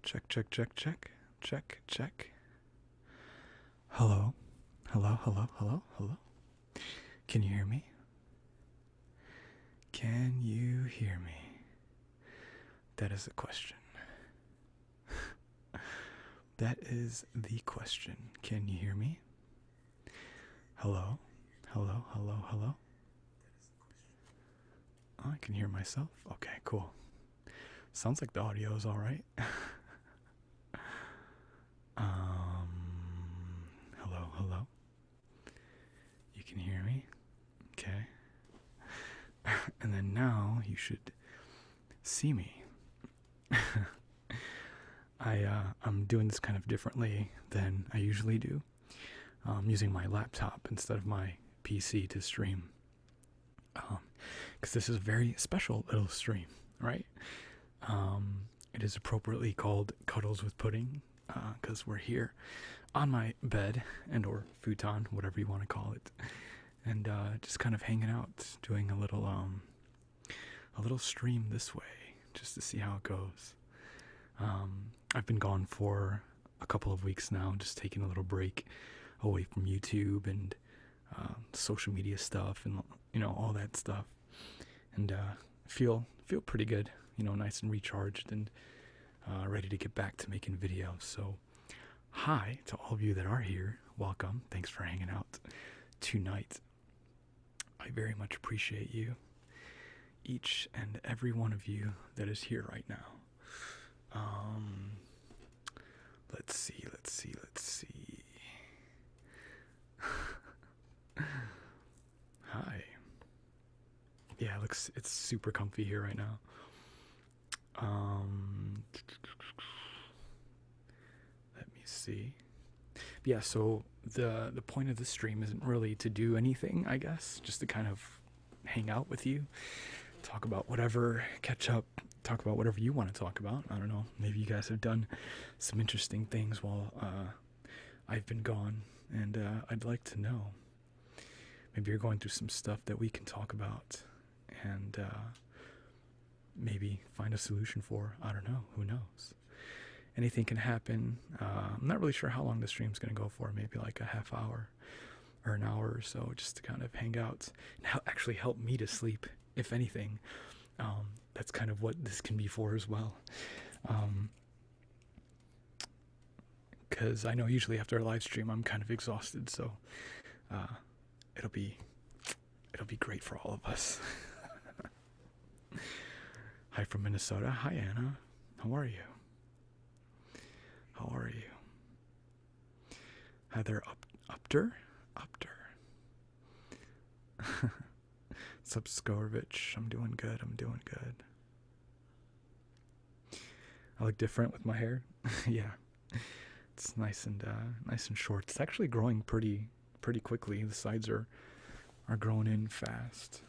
Check, check, check, check, check, check. Hello, hello, hello, hello, hello. Can you hear me? Can you hear me? That is the question. That is the question. Can you hear me? Hello, hello, hello, hello. Oh, I can hear myself. Okay, cool. Sounds like the audio is all right. Hello, hello. You can hear me? Okay. And then now you should see me. I'm doing this kind of differently than I usually do. I'm using my laptop instead of my PC to stream. Because this is a very special little stream, right? It is appropriately called Cuddles with Pudding, because we're here on my bed and or futon, whatever you want to call it, and just kind of hanging out, doing a little stream this way, just to see how it goes. I've been gone for a couple of weeks now, just taking a little break away from YouTube and social media stuff and all that stuff, and feel pretty good, nice and recharged and ready to get back to making videos. So hi to all of you that are here. Welcome. Thanks for hanging out tonight. I very much appreciate you, each and every one of you that is here right now. Let's see. Hi. Yeah, it's super comfy here right now. Let me see. Yeah, so the point of the stream isn't really to do anything, I guess, just to kind of hang out with you, talk about whatever, catch up, talk about whatever you want to talk about. I don't know, maybe you guys have done some interesting things while I've been gone, and I'd like to know. Maybe you're going through some stuff that we can talk about and maybe find a solution for. I don't know, who knows? Anything can happen. I'm not really sure how long the stream's going to go for, maybe like a half hour or an hour or so, just to kind of hang out and actually help me to sleep, if anything. That's kind of what this can be for as well. Because I know usually after a live stream I'm kind of exhausted, so it'll be great for all of us. Hi from Minnesota. Hi Anna. How are you? How are you? Hi there, Upter. Sup, Skorovich. I'm doing good. I look different with my hair. Yeah, it's nice and short. It's actually growing pretty quickly. The sides are growing in fast.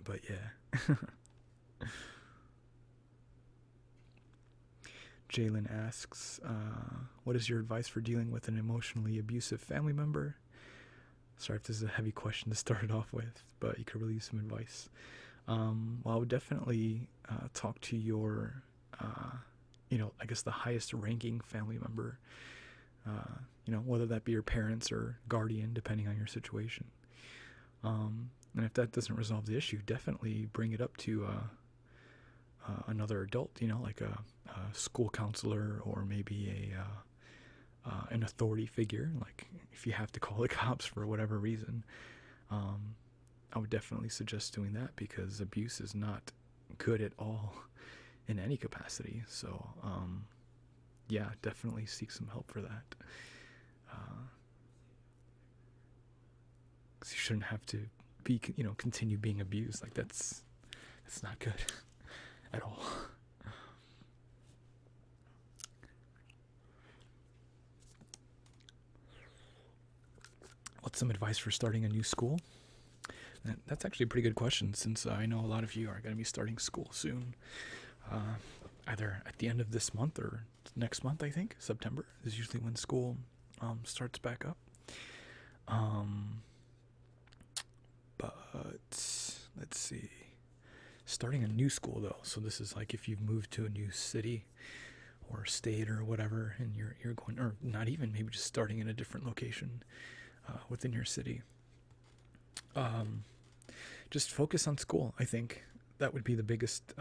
But yeah. Jalen asks, what is your advice for dealing with an emotionally abusive family member? Sorry if this is a heavy question to start it off with, but you could really use some advice. Well, I would definitely talk to your, I guess the highest ranking family member, whether that be your parents or guardian, depending on your situation. And if that doesn't resolve the issue, definitely bring it up to another adult, like a school counselor or maybe an authority figure. Like if you have to call the cops for whatever reason, I would definitely suggest doing that, because abuse is not good at all in any capacity. So yeah, definitely seek some help for that. 'Cause you shouldn't have to be, continue being abused. Like that's not good at all. What's some advice for starting a new school? And that's actually a pretty good question, since I know a lot of you are going to be starting school soon. Either at the end of this month or next month, I think. September is usually when school starts back up. But let's see. starting a new school though. So this is like if you've moved to a new city or state or whatever, and you're going, or not even, maybe just starting in a different location within your city. Um, just focus on school. I think that would be the biggest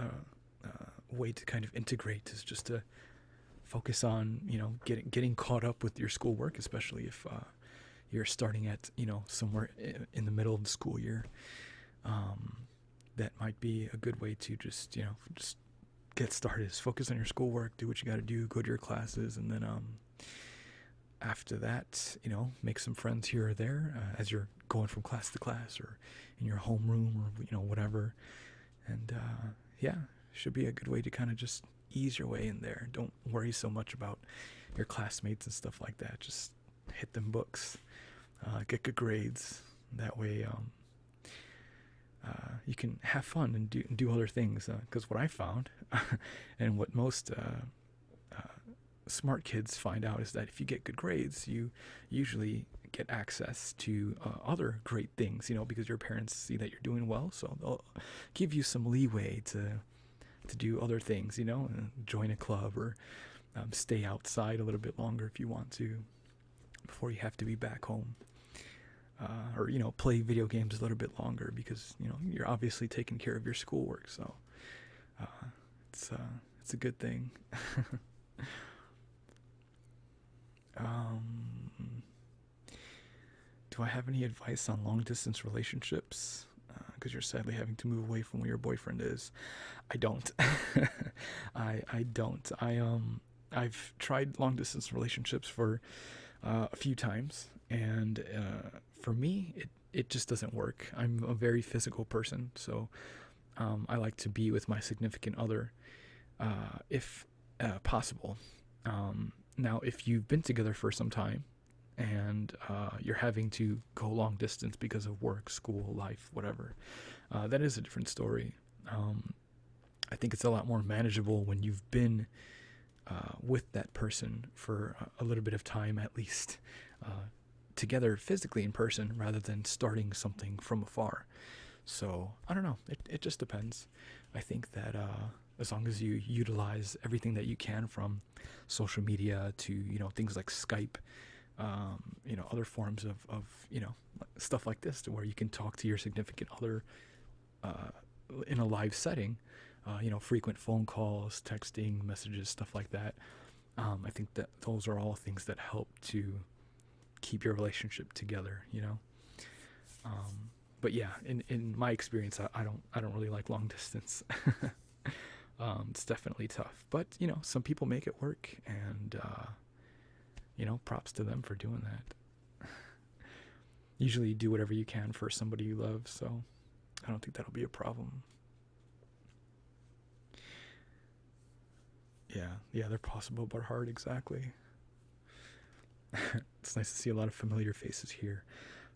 way to kind of integrate, is just to focus on, getting caught up with your schoolwork, especially if you're starting at, somewhere in the middle of the school year. Um, that might be a good way to just get started. Is focus on your schoolwork, do what you got to do, go to your classes, and then after that, make some friends here or there as you're going from class to class, or in your homeroom, or whatever. And yeah, should be a good way to kind of just ease your way in there. Don't worry so much about your classmates and stuff like that. Just hit them books, get good grades. That way, you can have fun and do other things. Because what I found, and what most smart kids find out, is that if you get good grades, you usually get access to other great things. Because your parents see that you're doing well, so they'll give you some leeway to do other things. Join a club, or stay outside a little bit longer if you want to, before you have to be back home. Or play video games a little bit longer, because you're obviously taking care of your schoolwork. So it's a good thing. Do I have any advice on long distance relationships? Because you're sadly having to move away from where your boyfriend is. I don't. I don't. I've tried long distance relationships for a few times, and for me, it just doesn't work. I'm a very physical person, so I like to be with my significant other, if possible. Now, if you've been together for some time, and you're having to go long distance because of work, school, life, whatever, that is a different story. I think it's a lot more manageable when you've been with that person for a little bit of time, at least, together physically in person, rather than starting something from afar. So I don't know. It just depends. I think that as long as you utilize everything that you can, from social media to things like Skype, other forms of stuff like this, to where you can talk to your significant other in a live setting, frequent phone calls, texting, messages, stuff like that. I think that those are all things that help to keep your relationship together. But yeah, in my experience, I don't really like long distance. It's definitely tough, but some people make it work, and props to them for doing that. Usually you do whatever you can for somebody you love, so I don't think that'll be a problem. Yeah, they're possible but hard, exactly. It's nice to see a lot of familiar faces here.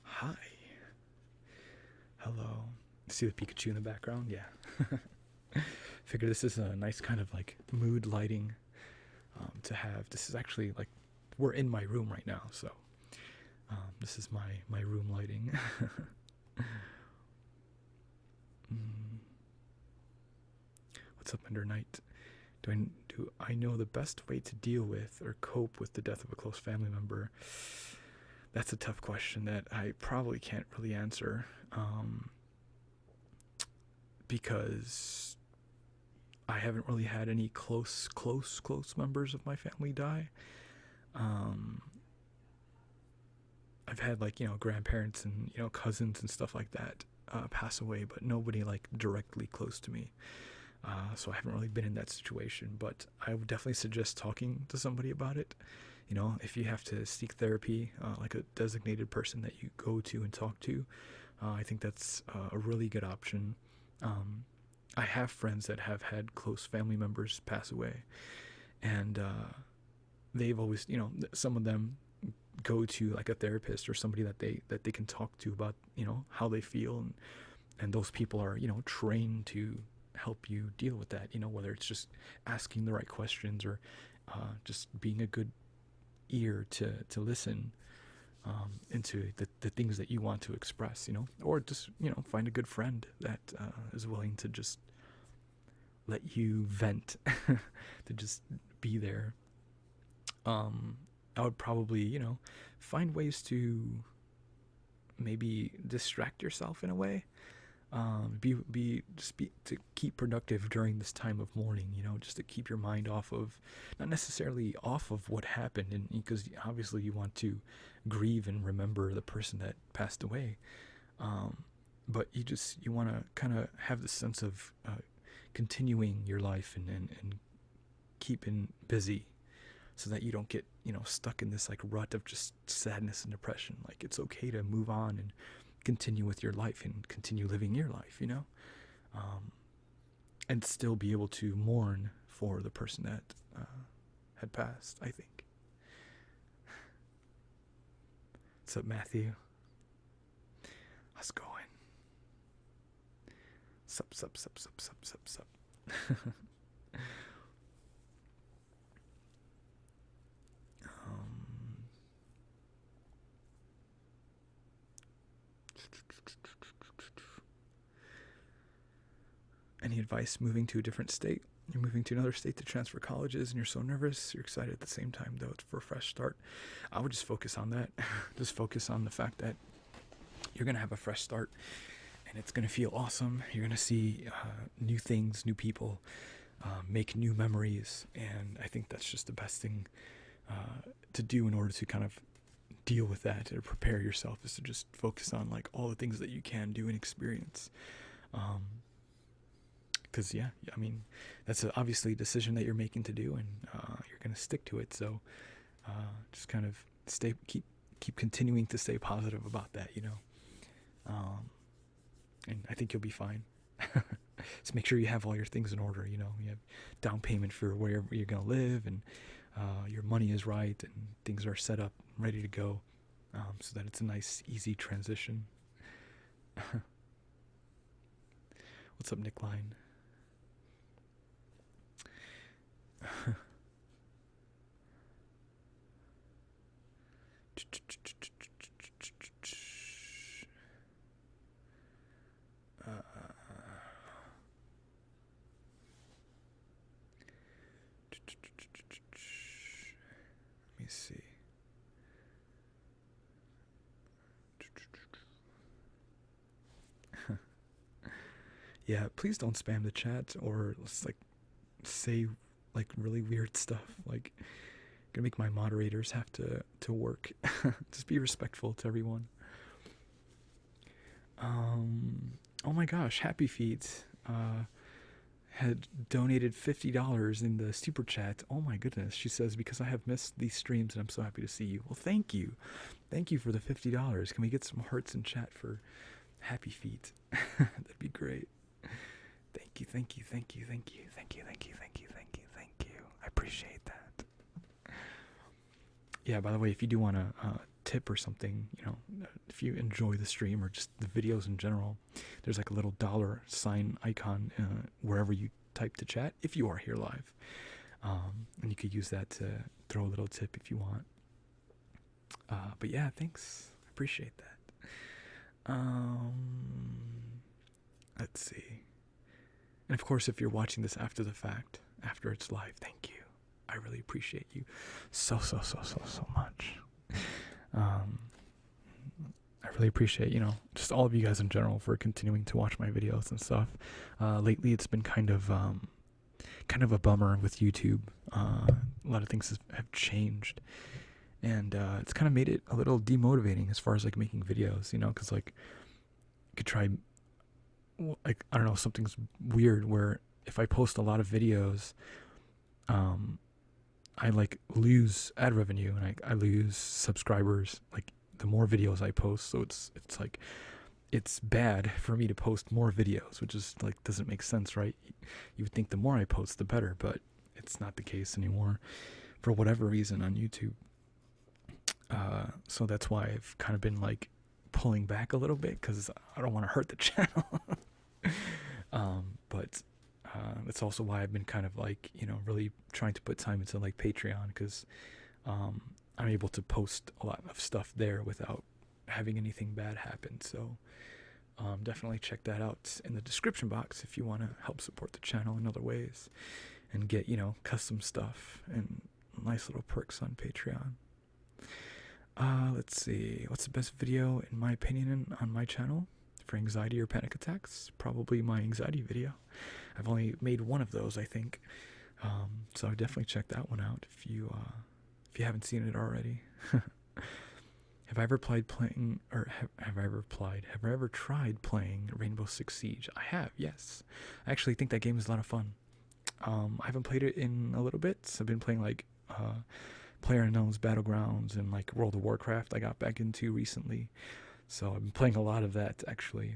Hi. Hello. See the Pikachu in the background? Yeah. Figure this is a nice kind of like mood lighting to have. This is actually like, we're in my room right now, so this is my room lighting. What's up, Ender Knight? Do I know the best way to deal with or cope with the death of a close family member? That's a tough question that I probably can't really answer, because I haven't really had any close members of my family die. I've had grandparents and cousins and stuff like that pass away, but nobody like directly close to me. So I haven't really been in that situation, but I would definitely suggest talking to somebody about it. If you have to seek therapy, like a designated person that you go to and talk to, I think that's a really good option. I have friends that have had close family members pass away, and they've always, some of them go to like a therapist or somebody that they can talk to about how they feel, and those people are trained to help you deal with that, whether it's just asking the right questions, or just being a good ear to listen into the things that you want to express, or just find a good friend that is willing to just let you vent, to just be there. I would probably, find ways to maybe distract yourself in a way. Be to keep productive during this time of mourning, just to keep your mind off of, not necessarily off of what happened, and because obviously you want to grieve and remember the person that passed away, but you want to kind of have the sense of continuing your life and keeping busy, so that you don't get stuck in this like rut of just sadness and depression. Like, it's okay to move on and continue with your life and continue living your life, and still be able to mourn for the person that had passed, I think. What's up, Matthew? How's it going? Sup. Any advice moving to a different state? You're moving to another state to transfer colleges and you're so nervous. You're excited at the same time, though. It's for a fresh start. I would just focus on that. Just focus on the fact that you're going to have a fresh start and it's going to feel awesome. You're going to see new things, new people, make new memories. And I think that's just the best thing to do in order to kind of deal with that, or prepare yourself, is to just focus on like all the things that you can do and experience. Because I mean, that's obviously a decision that you're making to do, and you're going to stick to it. So just kind of keep continuing to stay positive about that, and I think you'll be fine. Just make sure you have all your things in order. You have down payment for wherever you're going to live, and your money is right, and things are set up, ready to go, so that it's a nice, easy transition. What's up, Nick Line? Let me see. Yeah, please don't spam the chat, or let's like say like really weird stuff. Like, gonna make my moderators have to work. Just be respectful to everyone. Oh my gosh, Happy Feet had donated $50 in the super chat. Oh my goodness. She says, because I have missed these streams and I'm so happy to see you. Well, thank you for the $50. Can we get some hearts in chat for Happy Feet? That'd be great. Thank you. I appreciate that. Yeah, by the way, if you do want to tip or something, if you enjoy the stream or just the videos in general, there's like a little $sign icon wherever you type to chat, if you are here live. And you could use that to throw a little tip if you want. But yeah, thanks. I appreciate that. Let's see. And of course, if you're watching this after the fact, after it's live, thank you. I really appreciate you so much. I really appreciate, just all of you guys in general for continuing to watch my videos and stuff. Lately, it's been kind of a bummer with YouTube. A lot of things have changed, and it's kind of made it a little demotivating as far as like making videos, because like you could try, like, I don't know, something's weird where if I post a lot of videos, I like lose ad revenue, and I lose subscribers like the more videos I post. So it's like, it's bad for me to post more videos, which is like, doesn't make sense, right? You would think the more I post the better, but it's not the case anymore for whatever reason on YouTube. So that's why I've kind of been like pulling back a little bit, because I don't want to hurt the channel. But that's also why I've been kind of like, really trying to put time into like Patreon, because I'm able to post a lot of stuff there without having anything bad happen. So Definitely check that out in the description box if you want to help support the channel in other ways and get, custom stuff and nice little perks on Patreon. Let's see. What's the best video, in my opinion, on my channel for anxiety or panic attacks? Probably my anxiety video. I've only made one of those, I think. So definitely check that one out if you haven't seen it already. Have I ever tried playing Rainbow Six Siege? I have, yes. I actually think that game is a lot of fun. I haven't played it in a little bit. So I've been playing like PlayerUnknown's Battlegrounds and like World of Warcraft I got back into recently. So I've been playing a lot of that actually.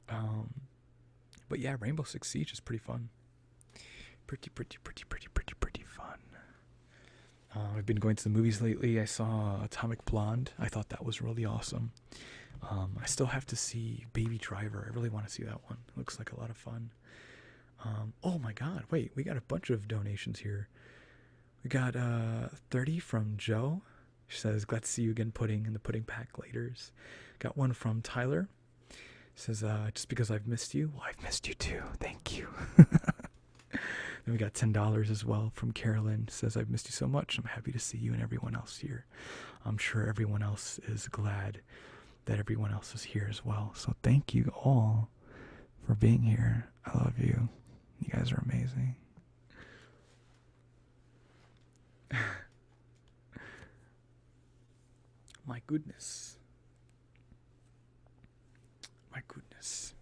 But yeah, Rainbow Six Siege is pretty fun. Pretty fun. I've been going to the movies lately. I saw Atomic Blonde. I thought that was really awesome. I still have to see Baby Driver. I really want to see that one. It looks like a lot of fun. Oh my god, wait, we got a bunch of donations here. We got 30 from Joe. She says, glad to see you again, Pudding, in the Pudding Pack laters. Got one from Tyler. Says, just because I've missed you. Well, I've missed you too. Thank you. Then we got $10 as well from Carolyn. Says, I've missed you so much. I'm happy to see you and everyone else here. I'm sure everyone else is glad that everyone else is here as well. So thank you all for being here. I love you. You guys are amazing. My goodness. My goodness.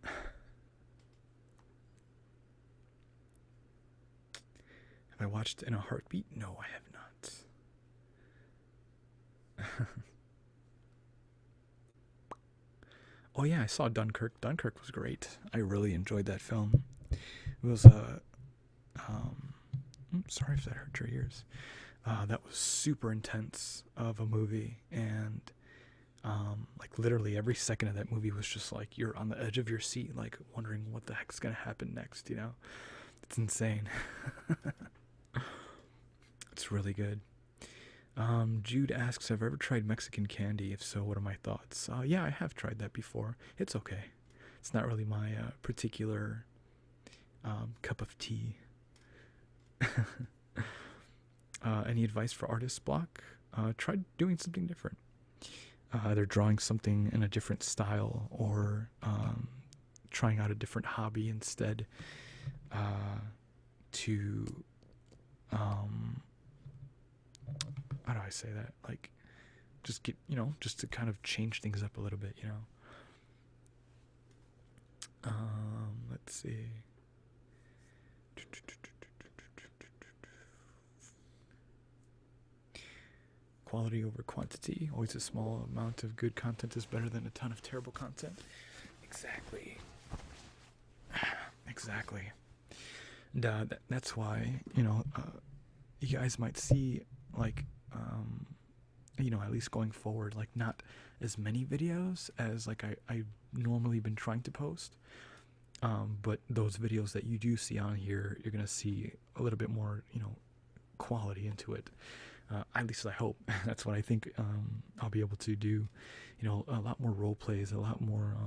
Have I watched In a Heartbeat? No, I have not. Oh yeah, I saw Dunkirk. Dunkirk was great. I really enjoyed that film. It was sorry if that hurt your ears. That was super intense of a movie, and like literally every second of that movie was just like you're on the edge of your seat, like wondering what the heck's gonna happen next. It's insane. It's really good. Jude asks, have I ever tried Mexican candy? If so, what are my thoughts? Yeah, I have tried that before. It's okay. It's not really my particular cup of tea. Any advice for artist block? Try doing something different. Either drawing something in a different style or trying out a different hobby instead to how do I say that? Like, just get, just to kind of change things up a little bit, Let's see. Quality over quantity. Always a small amount of good content is better than a ton of terrible content. Exactly. Exactly. And that's why, you guys might see, like, at least going forward, like, not as many videos as, like, I've normally been trying to post. But those videos that you do see on here, you're going to see a little bit more, quality into it. At least I hope. That's what I think I'll be able to do. A lot more role plays, a lot more,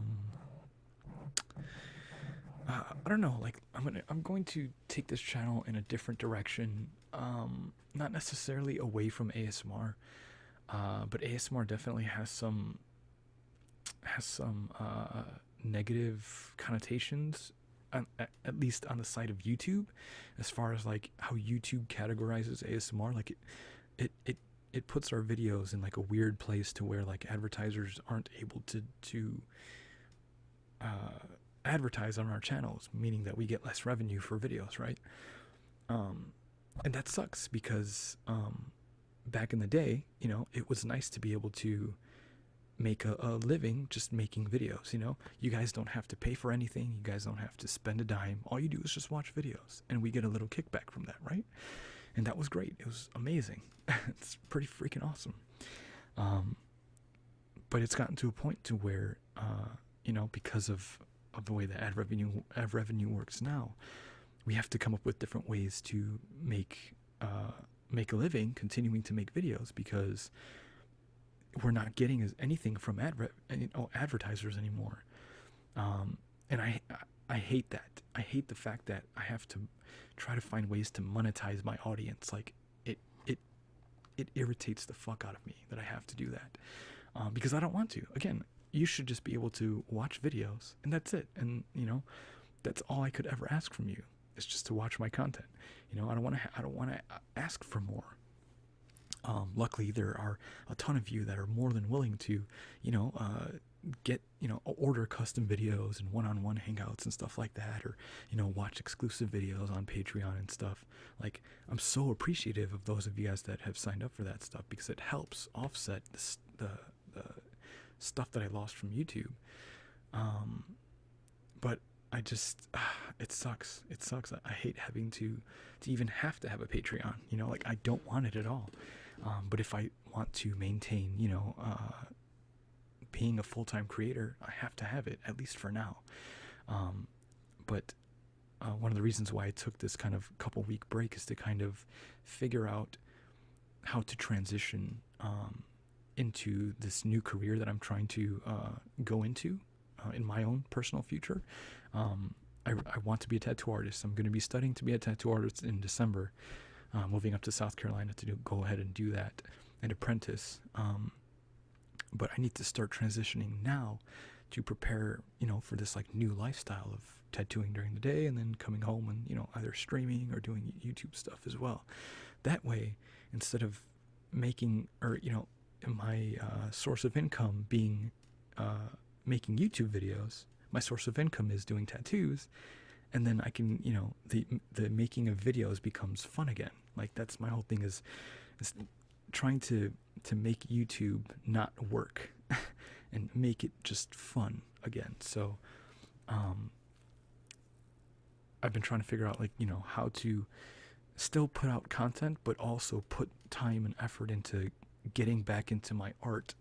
I don't know, like, I'm going to take this channel in a different direction. Not necessarily away from ASMR, but ASMR definitely has some negative connotations, at least on the side of YouTube, as far as like how YouTube categorizes ASMR. Like it puts our videos in like a weird place to where like advertisers aren't able to advertise on our channels, meaning that we get less revenue for videos, right? And that sucks because back in the day, it was nice to be able to make a living just making videos. You guys don't have to pay for anything, you guys don't have to spend a dime, all you do is just watch videos and we get a little kickback from that, right? And that was great. It was amazing. It's pretty freaking awesome. But it's gotten to a point to where because of the way the ad revenue works now, we have to come up with different ways to make a living continuing to make videos, because we're not getting anything from advertisers anymore. And I hate that. I hate the fact that I have to try to find ways to monetize my audience. Like it it it irritates the fuck out of me that I have to do that, because I don't want to. Again, you should just be able to watch videos and that's it. And that's all I could ever ask from you, is just to watch my content. I don't want to ask for more. Luckily, there are a ton of you that are more than willing to, get, order custom videos and one-on-one hangouts and stuff like that, or, watch exclusive videos on Patreon and stuff. Like, I'm so appreciative of those of you guys that have signed up for that stuff, because it helps offset the stuff that I lost from YouTube. But I just, it sucks. It sucks. I hate having to even have to have a Patreon. Like, I don't want it at all. But if I want to maintain, being a full-time creator, I have to have it, at least for now. But one of the reasons why I took this kind of couple-week break is to kind of figure out how to transition into this new career that I'm trying to go into in my own personal future. I want to be a tattoo artist. I'm going to be studying to be a tattoo artist in December, moving up to South Carolina to go ahead and do that and apprentice. But I need to start transitioning now to prepare, for this like new lifestyle of tattooing during the day and then coming home and, either streaming or doing YouTube stuff as well. That way, instead of making, or, my source of income being making YouTube videos, my source of income is doing tattoos. And then I can, the making of videos becomes fun again. Like, that's my whole thing, is trying to make YouTube not work and make it just fun again. So I've been trying to figure out, like, how to still put out content, but also put time and effort into getting back into my art,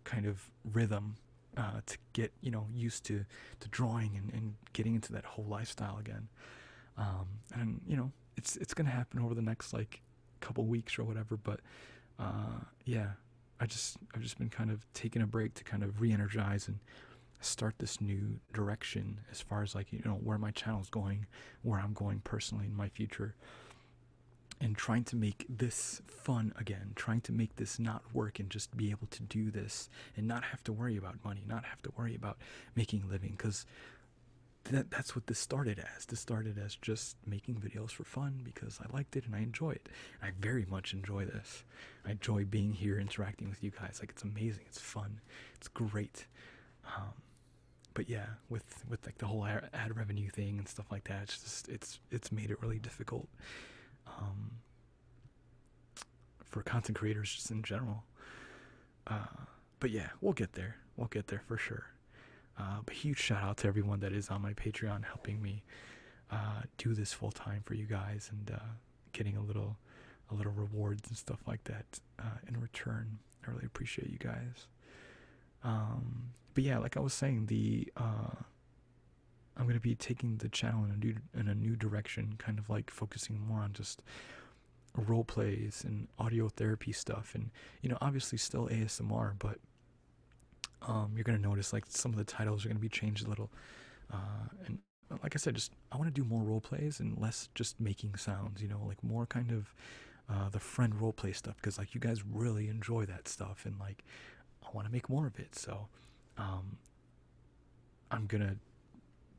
kind of rhythm, to get, used to drawing and getting into that whole lifestyle again. And, it's going to happen over the next, like, couple weeks or whatever. But, yeah, I've just been kind of taking a break to kind of re-energize and start this new direction as far as, like, where my channel's going, where I'm going personally in my future. And trying to make this fun again, trying to make this not work and just be able to do this and not have to worry about money, not have to worry about making a living, because that's what this started as. This started as just making videos for fun because I liked it and I enjoy it. And I very much enjoy this. I enjoy being here, interacting with you guys. Like, it's amazing. It's fun. It's great. But yeah, with like the whole ad revenue thing and stuff like that, it's just it's made it really difficult. For content creators just in general. But yeah, we'll get there. We'll get there for sure. But huge shout out to everyone that is on my Patreon helping me do this full time for you guys, and getting a little rewards and stuff like that in return. I really appreciate you guys. But yeah, like I was saying, I'm gonna be taking the channel in a new direction, kind of like focusing more on just role plays and audio therapy stuff, and obviously still ASMR, but you're gonna notice, like, some of the titles are gonna be changed a little, and like I said, just I want to do more role plays and less just making sounds, like more kind of the friend role play stuff, because like you guys really enjoy that stuff, and like I want to make more of it. So I'm gonna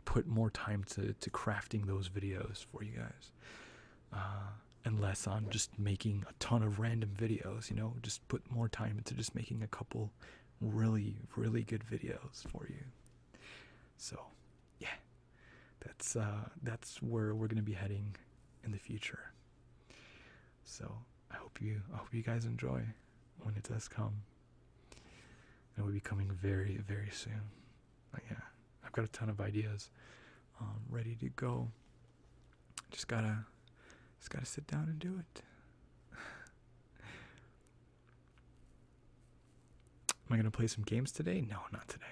put more time to crafting those videos for you guys, and less on just making a ton of random videos. Just put more time into just making a couple really good videos for you. So yeah, that's where we're gonna be heading in the future. So I hope you guys enjoy when it does come. It will be coming very soon. But yeah, I've got a ton of ideas ready to go. Just gotta sit down and do it. Am I gonna play some games today? No, not today.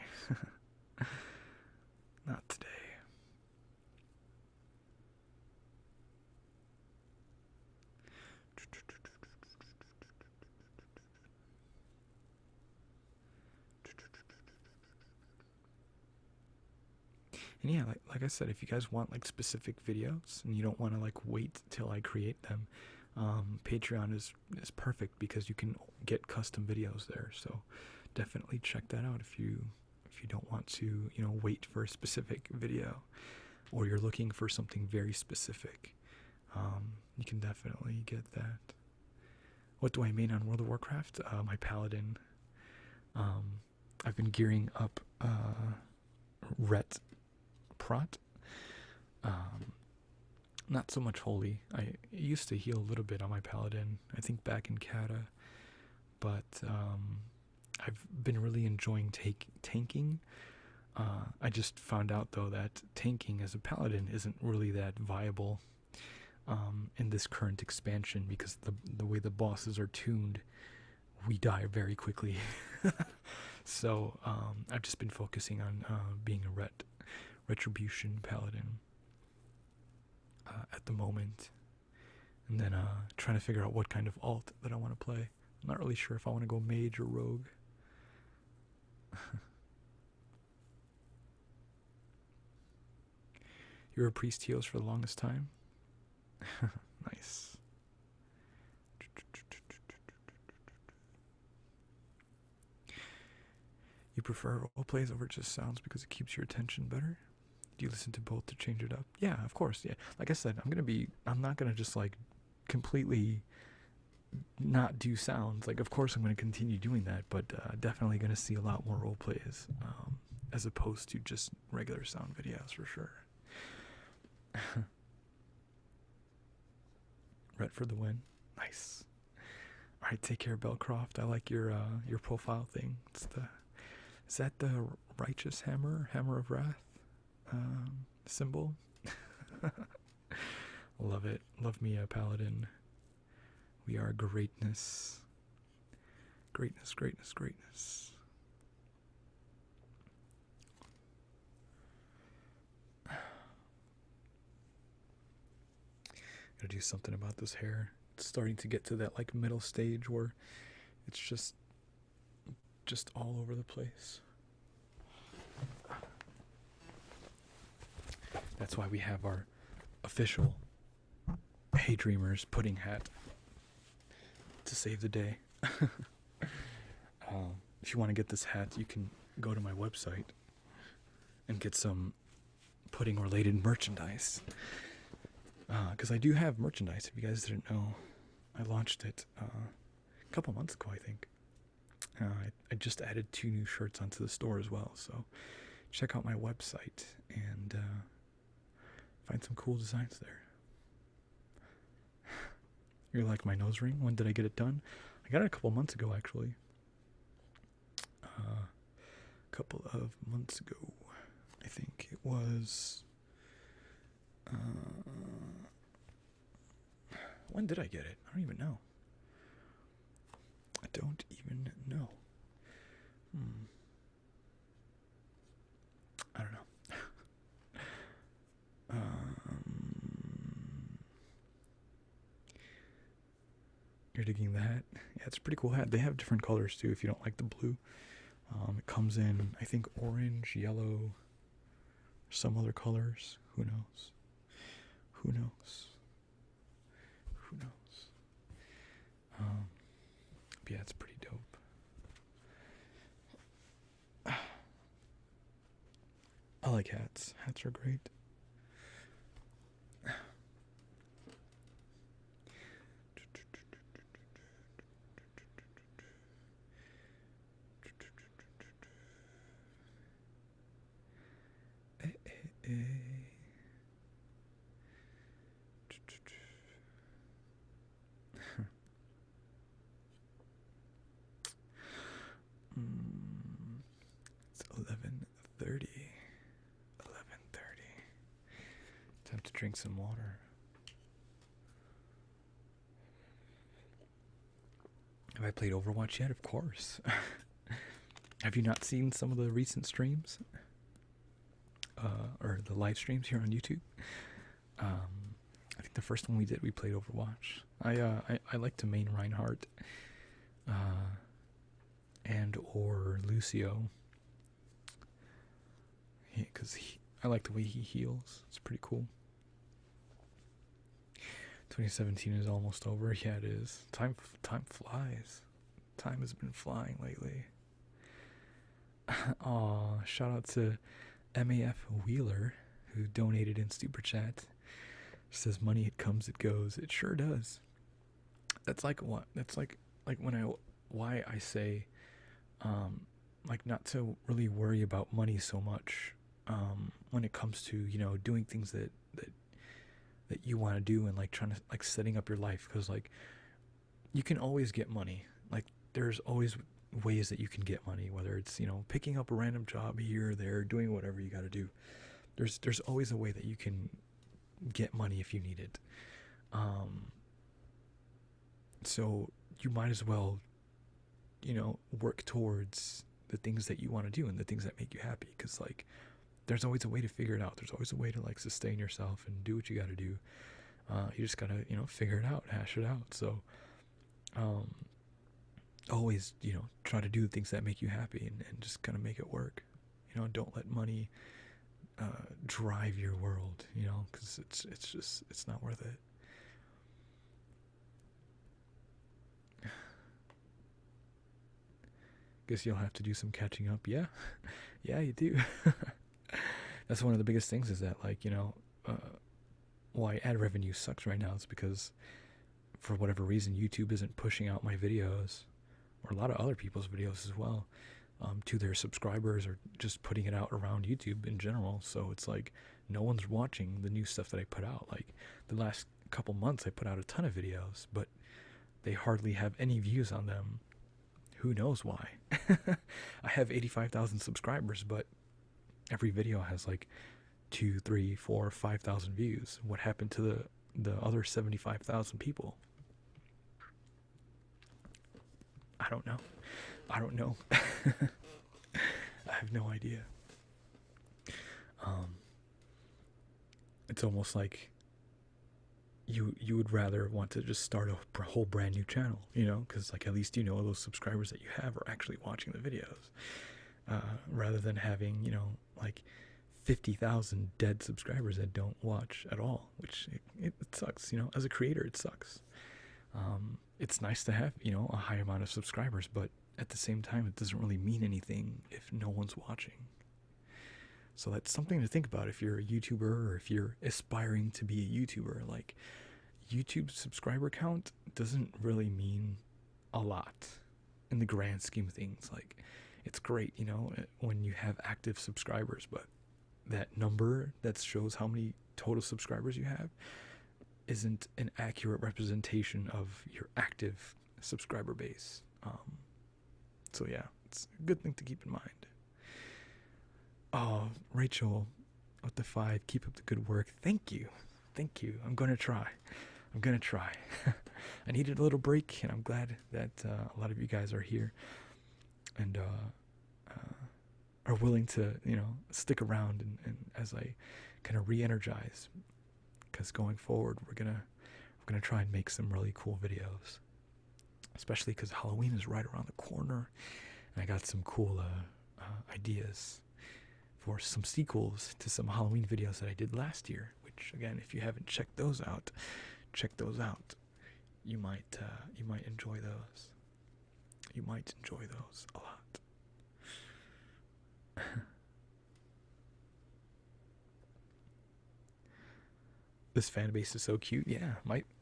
Not today. And yeah, like I said, if you guys want like specific videos and you don't want to like wait till I create them, Patreon is perfect because you can get custom videos there. So definitely check that out if you don't want to, you know, wait for a specific video, or you're looking for something very specific. You can definitely get that. What do I mean on World of Warcraft? My paladin. I've been gearing up Ret Prot. Not so much holy. I used to heal a little bit on my paladin, I think back in Kata, but I've been really enjoying tanking. I just found out though that tanking as a paladin isn't really that viable in this current expansion, because the way the bosses are tuned, we die very quickly. So I've just been focusing on being a retribution paladin at the moment, and then trying to figure out what kind of alt that I want to play. I'm not really sure if I want to go mage or rogue. You were a priest heals for the longest time? Nice. You prefer role plays over just sounds because it keeps your attention better? Do you listen to both to change it up? Yeah, of course. Yeah, like I said, I'm not gonna just like completely not do sounds. Like, of course I'm gonna continue doing that, but definitely gonna see a lot more role plays as opposed to just regular sound videos for sure. Red for the win. Nice. All right, take care, Belcroft. I like your profile thing. Is that the righteous hammer of wrath symbol? Love it. Love me a paladin. We are greatness. Greatness, greatness, greatness. Gotta do something about this hair. It's starting to get to that like middle stage where it's just all over the place. That's why we have our official Hey Dreamers pudding hat to save the day. If you want to get this hat, you can go to my website and get some pudding related merchandise. Because I do have merchandise, if you guys didn't know. I launched it a couple months ago, I think. I just added 2 new shirts onto the store as well, so check out my website and find some cool designs there. You're like, my nose ring? When did I get it done? I got it a couple months ago, actually. A couple of months ago. I think it was... when did I get it? I don't even know. I don't even know. I don't know. You're digging the hat? Yeah, it's a pretty cool hat. They have different colors too if you don't like the blue. It comes in, I think, orange, yellow, some other colors. Who knows? Who knows? Who knows? But yeah, it's pretty dope. I like hats. Hats are great. It's 11:30. 11:30. Time to drink some water. Have I played Overwatch yet? Of course. Have you not seen some of the recent streams? Or the live streams here on YouTube? I think the first one we did, we played Overwatch. I like to main Reinhardt. And or Lucio. Because I like the way he heals. It's pretty cool. 2017 is almost over. Yeah, it is. Time flies. Time has been flying lately. Aw, shout out to MAF Wheeler who donated in Super Chat. Says money, it comes, it goes. It sure does. That's like what? That's like when why I say like not to really worry about money so much when it comes to, you know, doing things that you want to do, and like trying to like setting up your life, because like you can always get money. Like there's always ways that you can get money, whether it's, you know, picking up a random job here or there, doing whatever you got to do. There's always a way that you can get money if you need it. So you might as well, you know, work towards the things that you want to do and the things that make you happy, because like there's always a way to figure it out. There's always a way to like sustain yourself and do what you got to do. You just gotta, you know, figure it out, hash it out. So always, you know, try to do the things that make you happy, and just kind of make it work. You know, don't let money drive your world, you know, because it's just, it's not worth it. Guess you'll have to do some catching up. Yeah, yeah, you do. That's one of the biggest things, is that, like, you know, why ad revenue sucks right now is because for whatever reason YouTube isn't pushing out my videos, or a lot of other people's videos as well, to their subscribers, or just putting it out around YouTube in general. So it's like no one's watching the new stuff that I put out. Like the last couple months I put out a ton of videos, but they hardly have any views on them. Who knows why? I have 85,000 subscribers, but every video has like 2, 3, 4, 5,000 views. What happened to the other 75,000 people? I don't know. I don't know. I have no idea. It's almost like you would rather want to just start a whole brand new channel, you know, because like at least, you know, those subscribers that you have are actually watching the videos, rather than having, you know, like 50,000 dead subscribers that don't watch at all, which it sucks, you know. As a creator, it sucks. It's nice to have, you know, a high amount of subscribers, but at the same time, it doesn't really mean anything if no one's watching. So that's something to think about if you're a YouTuber, or if you're aspiring to be a YouTuber. Like, YouTube subscriber count doesn't really mean a lot in the grand scheme of things. Like, it's great, you know, when you have active subscribers, but that number that shows how many total subscribers you have isn't an accurate representation of your active subscriber base. So yeah, it's a good thing to keep in mind. Oh, Rachel, with the 5, keep up the good work. Thank you. Thank you. I'm going to try. I needed a little break, and I'm glad that a lot of you guys are here and are willing to, you know, stick around and as I kind of re-energize, because going forward we're gonna try and make some really cool videos, especially because Halloween is right around the corner, and I got some cool ideas for some sequels to some Halloween videos that I did last year, which, again, if you haven't checked those out, check those out. You might enjoy those. You might enjoy those a lot. This fan base is so cute. Yeah,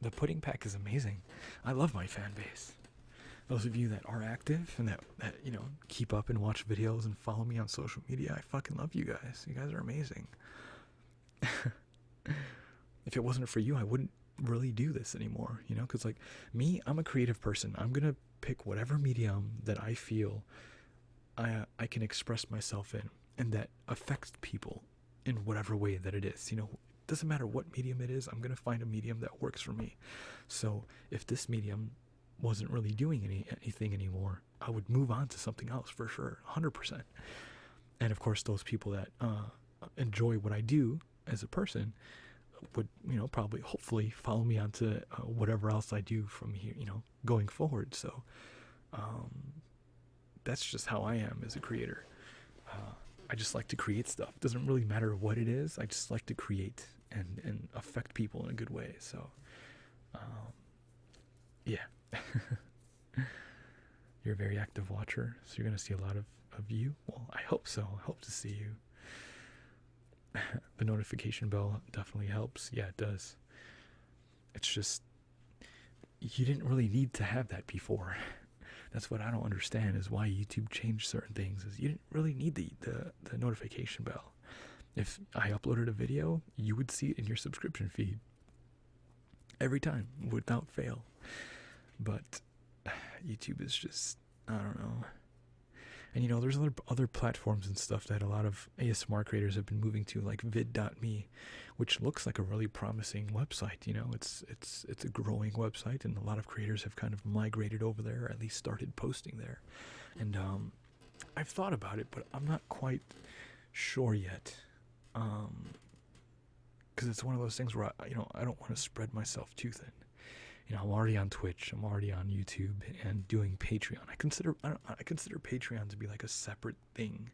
the pudding pack is amazing. I love my fan base. Those of you that are active and that you know, keep up and watch videos and follow me on social media, I fucking love you guys. You guys are amazing. If it wasn't for you, I wouldn't really do this anymore, you know, because like me, I'm a creative person. I'm gonna pick whatever medium that I feel I can express myself in, and that affects people in whatever way that it is. You know, it doesn't matter what medium it is, I'm gonna find a medium that works for me. So if this medium wasn't really doing anything anymore, I would move on to something else for sure, 100%. And of course, those people that enjoy what I do as a person would, you know, probably, hopefully, follow me onto whatever else I do from here, you know, going forward. So that's just how I am as a creator. I just like to create stuff. It doesn't really matter what it is. I just like to create and affect people in a good way. So, um, yeah. You're a very active watcher, so you're going to see a lot of you. Well, I hope so. I hope to see you. The notification bell definitely helps. Yeah, it does. It's just, you didn't really need to have that before. That's what I don't understand, is why YouTube changed certain things. Is you didn't really need the notification bell. If I uploaded a video, you would see it in your subscription feed every time without fail. But YouTube is just, I don't know. And you know, there's other platforms and stuff that a lot of ASMR creators have been moving to, like vid.me, which looks like a really promising website. You know, it's a growing website, and a lot of creators have kind of migrated over there, or at least started posting there. And I've thought about it, but I'm not quite sure yet. Because it's one of those things where I don't want to spread myself too thin. You know, I'm already on Twitch, I'm already on YouTube, and doing Patreon. I consider Patreon to be like a separate thing,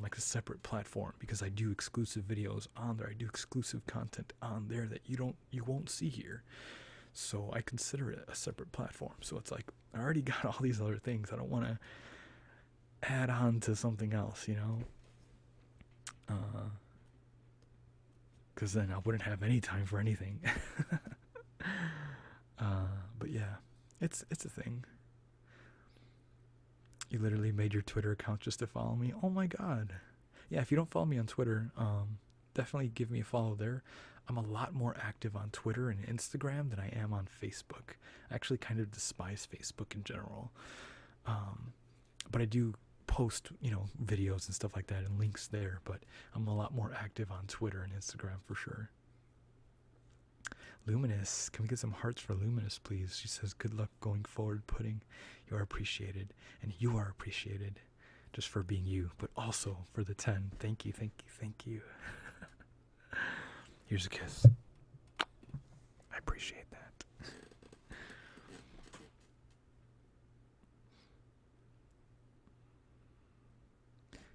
like a separate platform, because I do exclusive videos on there. I do exclusive content on there that you won't see here. So I consider it a separate platform. So it's like I already got all these other things. I don't want to add on to something else, you know. Because then I wouldn't have any time for anything. But yeah, it's a thing. You literally made your Twitter account just to follow me. Oh my god. Yeah, if you don't follow me on Twitter, definitely give me a follow there. I'm a lot more active on Twitter and Instagram than I am on Facebook. I actually kind of despise Facebook in general. But I do post, you know, videos and stuff like that and links there, but I'm a lot more active on Twitter and Instagram for sure. Luminous, can we get some hearts for Luminous, please? She says, good luck going forward, Pudding. You are appreciated, and you are appreciated just for being you, but also for the 10. Thank you, thank you, thank you. Here's a kiss. I appreciate that.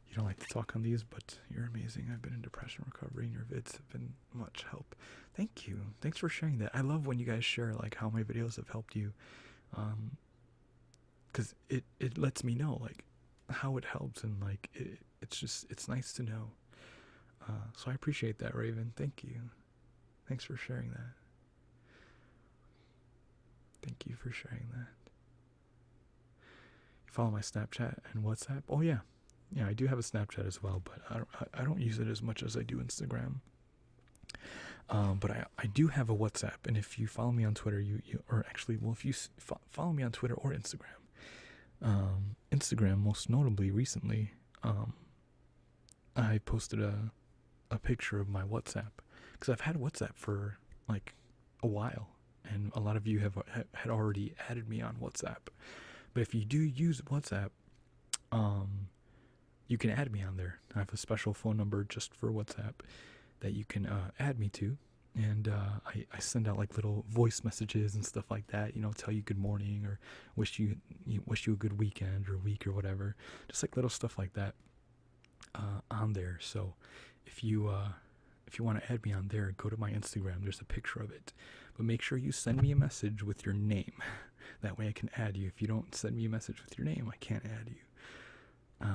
You don't like to talk on these, but you're amazing. I've been in depression recovery, and your vids have been much help. Thank you. Thanks for sharing that. I love when you guys share like how my videos have helped you, because it lets me know like how it helps, and like it's nice to know. So I appreciate that, Raven. Thank you. Thanks for sharing that. Thank you for sharing that. You follow my Snapchat and WhatsApp? Oh yeah. Yeah, I do have a Snapchat as well, but I don't use it as much as I do Instagram. But I do have a WhatsApp, and if you follow me on Twitter, if you follow me on Twitter or Instagram, Instagram most notably recently, I posted a picture of my WhatsApp, because I've had WhatsApp for like a while, and a lot of you had already added me on WhatsApp. But if you do use WhatsApp, you can add me on there. I have a special phone number just for WhatsApp that you can add me to, and I send out like little voice messages and stuff like that. You know, tell you good morning, or wish you a good weekend or week or whatever. Just like little stuff like that on there. So if you want to add me on there, go to my Instagram. There's a picture of it, but make sure you send me a message with your name. That way I can add you. If you don't send me a message with your name, I can't add you.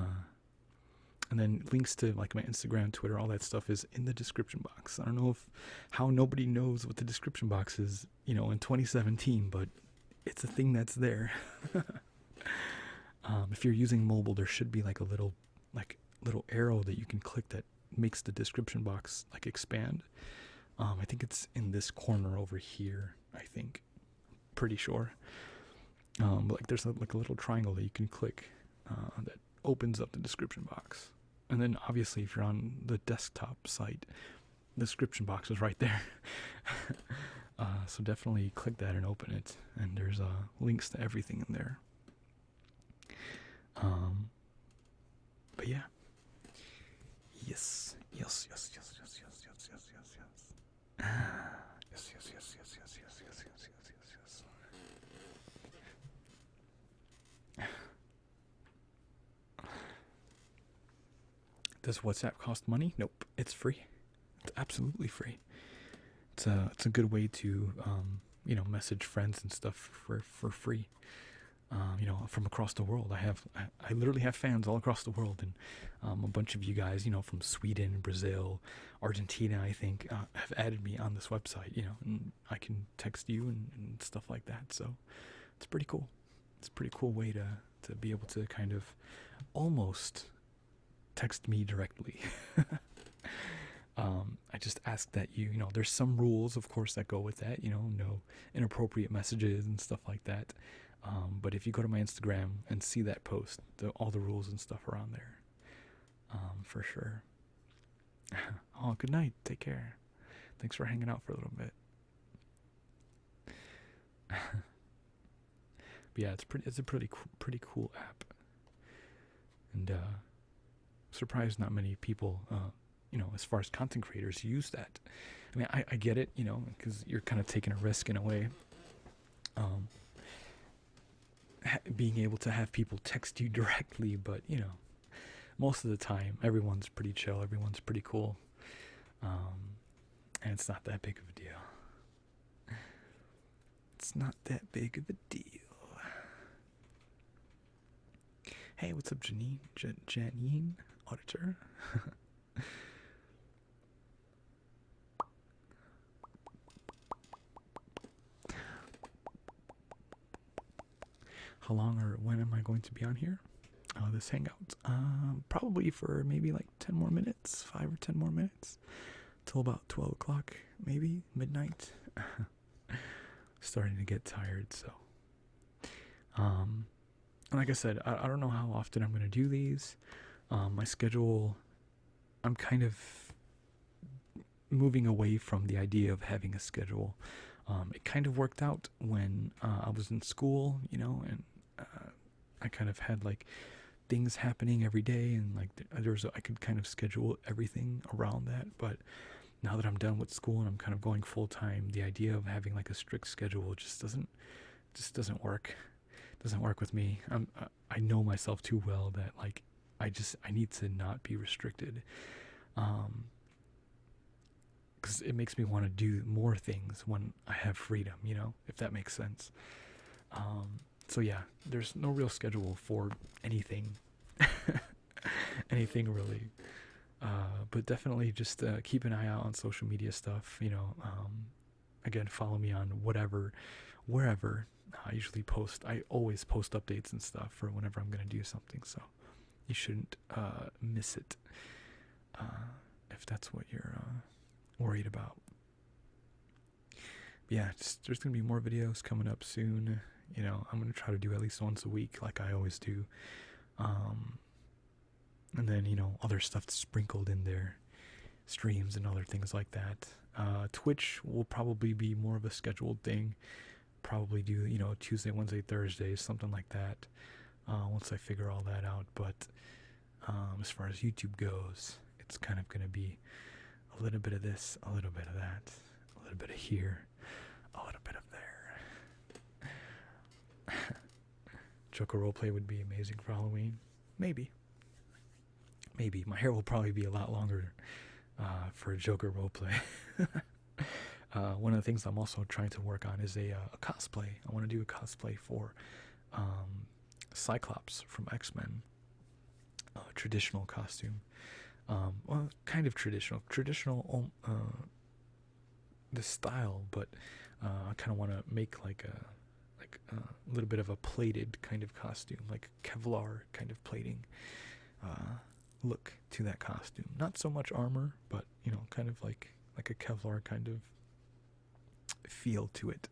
And then links to like my Instagram, Twitter, all that stuff is in the description box. I don't know how nobody knows what the description box is, you know, in 2017, but it's a thing that's there. If you're using mobile, there should be like a little arrow that you can click that makes the description box like expand. I think it's in this corner over here. I think, pretty sure. But like there's a little triangle that you can click that opens up the description box. And then obviously if you're on the desktop site, the description box is right there. So definitely click that and open it, and there's links to everything in there. But yeah. Yes. Yes, yes, yes, yes, yes, yes, yes, yes, yes. Yes, yes, yes, yes, yes, yes, yes, yes, yes, yes, yes. Does WhatsApp cost money? Nope, it's free. It's absolutely free. It's a good way to message friends and stuff for free. From across the world. I literally have fans all across the world, and a bunch of you guys, from Sweden, Brazil, Argentina, I think, have added me on this website. And I can text you and stuff like that. So it's pretty cool. It's a pretty cool way to be able to kind of almost text me directly. I just ask that there's some rules, of course, that go with that. No inappropriate messages and stuff like that. But if you go to my Instagram and see that post, all the rules and stuff are on there, for sure. Oh, good night. Take care. Thanks for hanging out for a little bit. But yeah, it's a pretty cool app, and surprised not many people, as far as content creators, use that. I mean, I get it, because you're kind of taking a risk in a way. Being able to have people text you directly, but most of the time everyone's pretty chill, everyone's pretty cool, and it's not that big of a deal. It's not that big of a deal. Hey, what's up, Janine? Janine, auditor. How long or when am I going to be on here? This hangout? Probably for maybe like 10 more minutes, 5 or 10 more minutes, till about 12 o'clock, maybe midnight. Starting to get tired, so. And like I said, I don't know how often I'm going to do these. My schedule, I'm kind of moving away from the idea of having a schedule. It kind of worked out when I was in school, and I kind of had like things happening every day, and like I could kind of schedule everything around that. But now that I'm done with school and I'm kind of going full time, the idea of having like a strict schedule just doesn't work. It doesn't work with me. I know myself too well that like I need to not be restricted. Because it makes me want to do more things when I have freedom, if that makes sense. So yeah, there's no real schedule for anything, anything really. But definitely just keep an eye out on social media stuff. Again, follow me on wherever. I always post updates and stuff for whenever I'm gonna do something. So you shouldn't miss it if that's what you're worried about. But yeah, there's gonna be more videos coming up soon. I'm gonna try to do at least once a week, like I always do. And then other stuff sprinkled in there, streams and other things like that. Twitch will probably be more of a scheduled thing. Probably do Tuesday, Wednesday, Thursdays, something like that. Once I figure all that out. But as far as YouTube goes, it's kind of gonna be a little bit of this, a little bit of that, a little bit of here, a little bit of there. Joker roleplay would be amazing for Halloween. Maybe. My hair will probably be a lot longer for a Joker roleplay. One of the things I'm also trying to work on is a cosplay. I want to do a cosplay for Cyclops from X-Men. Traditional costume. Well, kind of traditional, the style, but I kind of want to make like a little bit of a plated kind of costume, like Kevlar kind of plating look to that costume. Not so much armor, but kind of like a Kevlar kind of feel to it.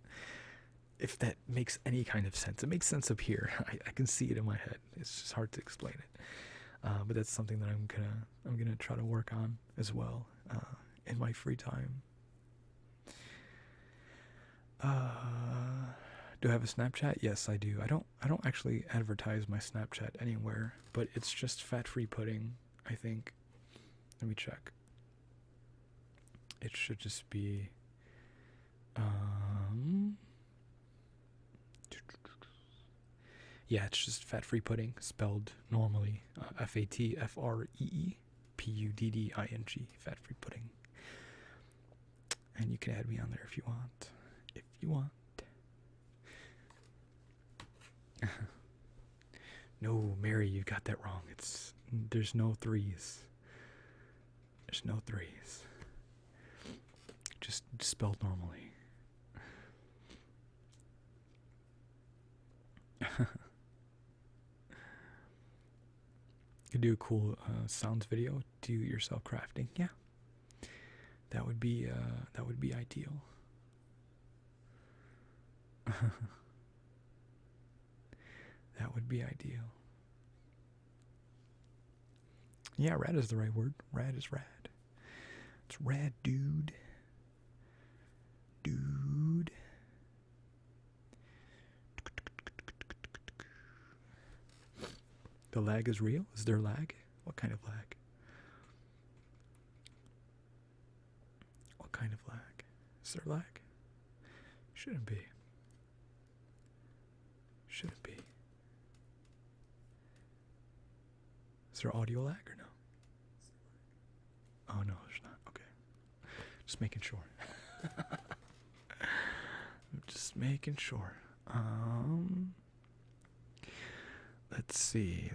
If that makes any kind of sense. It makes sense up here. I can see it in my head. It's just hard to explain it. But that's something that I'm gonna try to work on as well in my free time. Do I have a Snapchat? Yes, I do. I don't actually advertise my Snapchat anywhere, but it's just fat-free pudding, I think. Let me check. It should just be yeah, it's just fat-free pudding, spelled normally. FATFREE pudding, fat-free pudding. And you can add me on there if you want. If you want. No, Mary, you got that wrong. There's no threes. There's no threes. Just spelled normally. You do a cool sounds video. Do yourself crafting. Yeah, that would be ideal. That would be ideal. Yeah, rad is the right word. Rad is rad. It's rad, dude. Dude. The lag is real? Is there lag? What kind of lag? What kind of lag? Is there lag? Shouldn't be. Shouldn't be. Is there audio lag or no? Oh no, there's not. Okay. Just making sure. Just making sure. Let's see.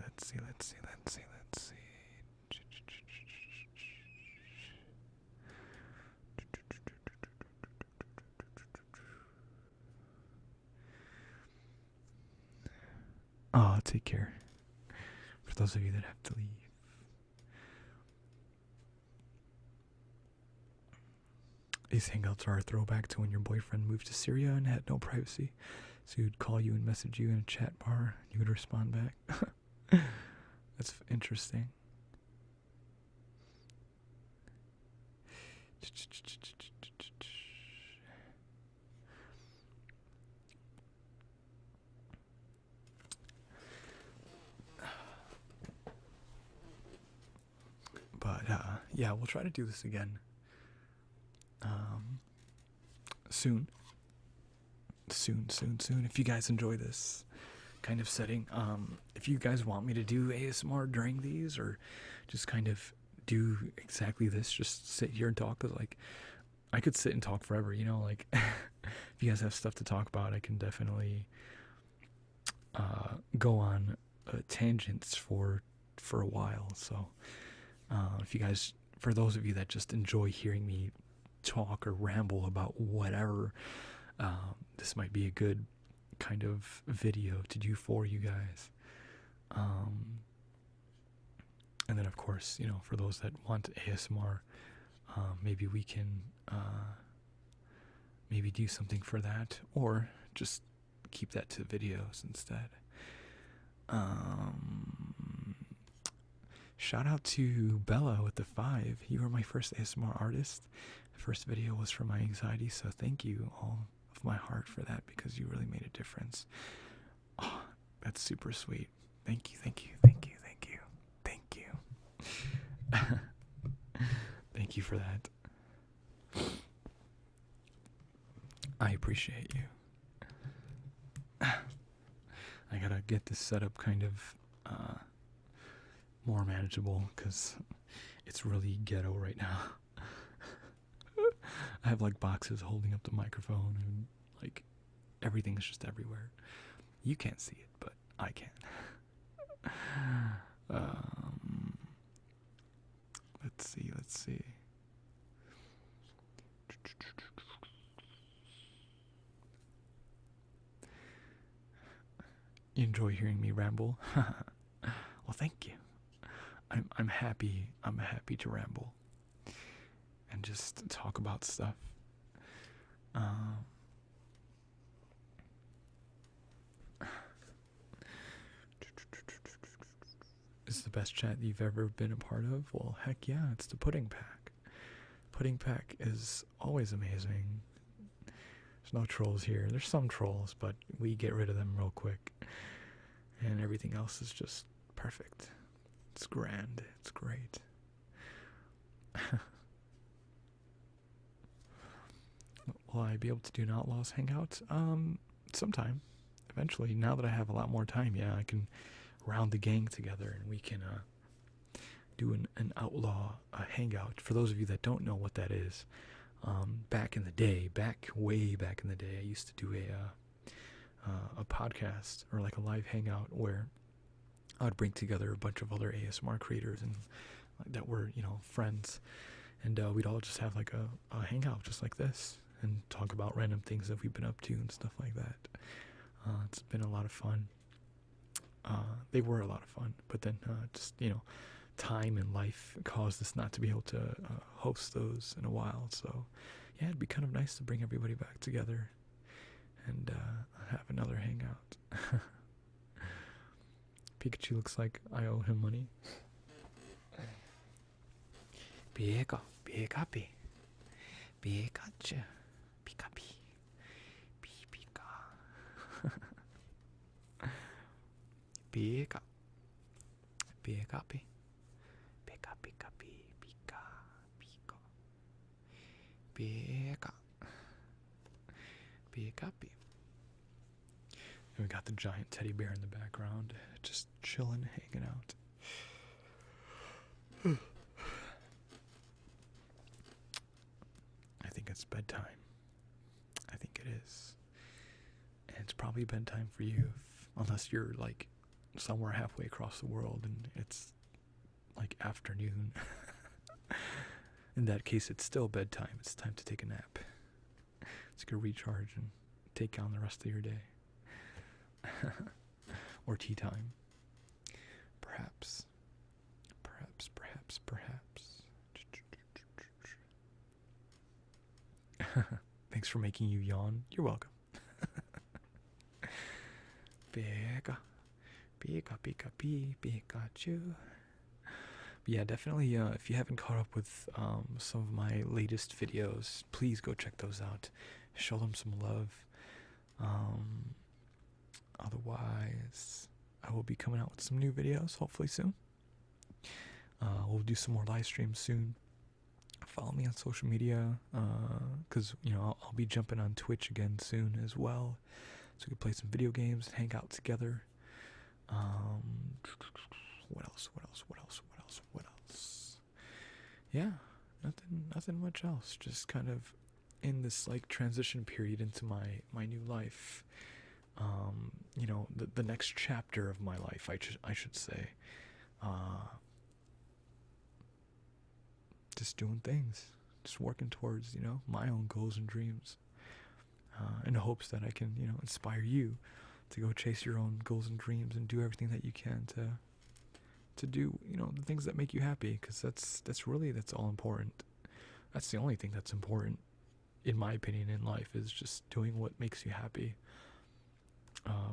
Oh, take care. For those of you that have to leave. These hangouts are a throwback to when your boyfriend moved to Syria and had no privacy. So he would call you and message you in a chat bar, and you would respond back. That's interesting. But yeah, we'll try to do this again soon. Soon. If you guys enjoy this kind of setting, if you guys want me to do ASMR during these, or just kind of do exactly this, just sit here and talk, because like I could sit and talk forever, you know, like if you guys have stuff to talk about, I can definitely go on tangents for a while. So if you guys, for those of you that just enjoy hearing me talk or ramble about whatever, this might be a good kind of video to do for you guys. And then of course, you know, for those that want ASMR, maybe we can maybe do something for that, or just keep that to videos instead. Shout out to Bella with the 5. You were my first ASMR artist. The first video was for my anxiety, so thank you all of my heart for that, because you really made a difference. Oh, that's super sweet. Thank you. Thank you for that. I appreciate you. I gotta get this setup kind of more manageable, because it's really ghetto right now. I have like boxes holding up the microphone, and like everything's just everywhere. You can't see it, but I can. Let's see. You enjoy hearing me ramble? Well, thank you. I'm happy to ramble and just talk about stuff. Is this the best chat you've ever been a part of? Well, heck yeah, it's the Pudding Pack. Pudding Pack is always amazing. There's no trolls here. There's some trolls, but we get rid of them real quick. And everything else is just perfect. It's grand. It's great. Will I be able to do an Outlaws hangout? Sometime. Eventually. Now that I have a lot more time, yeah, I can round the gang together and we can do an outlaw hangout. For those of you that don't know what that is, back in the day, way back in the day, I used to do a podcast or like a live hangout where I would bring together a bunch of other ASMR creators and that were, friends, and we'd all just have like a hangout just like this and talk about random things that we've been up to and stuff like that. It's been a lot of fun. They were a lot of fun, but then just time and life caused us not to be able to host those in a while. So yeah, it'd be kind of nice to bring everybody back together and have another hangout. Pikachu looks like I owe him money. Pika, Pikapi, Pikachu, Pikapi, Pika, Pika, Pikapi, Pika, Pikapi, Pika, Pika, Pika, Pikapi. And we got the giant teddy bear in the background, just chilling, hanging out. I think it's bedtime. I think it is. And it's probably bedtime for you, unless you're like somewhere halfway across the world and it's like afternoon. In that case, it's still bedtime. It's time to take a nap. So you can recharge and take on the rest of your day. Or tea time. Perhaps. Thanks for making you yawn. You're welcome. Pika, Pika, Pika, Pikachu. But yeah, definitely, if you haven't caught up with some of my latest videos, please go check those out. Show them some love. Otherwise, I will be coming out with some new videos, hopefully soon. We'll do some more live streams soon. Follow me on social media, because, I'll be jumping on Twitch again soon as well. So we can play some video games, hang out together. What else? Yeah, nothing much else. Just kind of in this like transition period into my new life. The next chapter of my life, I should say. Just doing things, just working towards, my own goals and dreams, in the hopes that I can, inspire you to go chase your own goals and dreams and do everything that you can to do, the things that make you happy, because that's all important. That's the only thing that's important, in my opinion, in life, is just doing what makes you happy,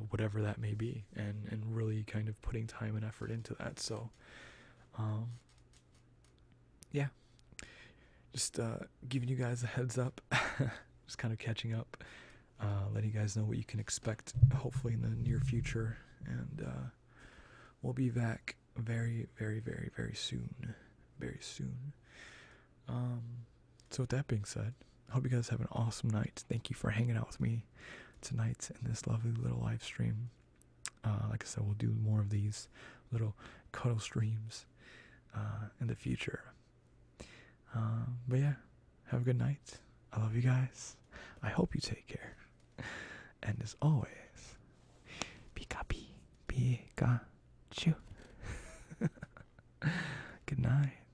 whatever that may be, and really kind of putting time and effort into that. So, yeah. Just giving you guys a heads up, just kind of catching up, letting you guys know what you can expect, hopefully in the near future, and we'll be back very, very, very, very soon, So with that being said, I hope you guys have an awesome night. Thank you for hanging out with me tonight in this lovely little live stream. Like I said, we'll do more of these little cuddle streams in the future. But yeah, have a good night. I love you guys. I hope you take care. And as always, Pikachu. Good night.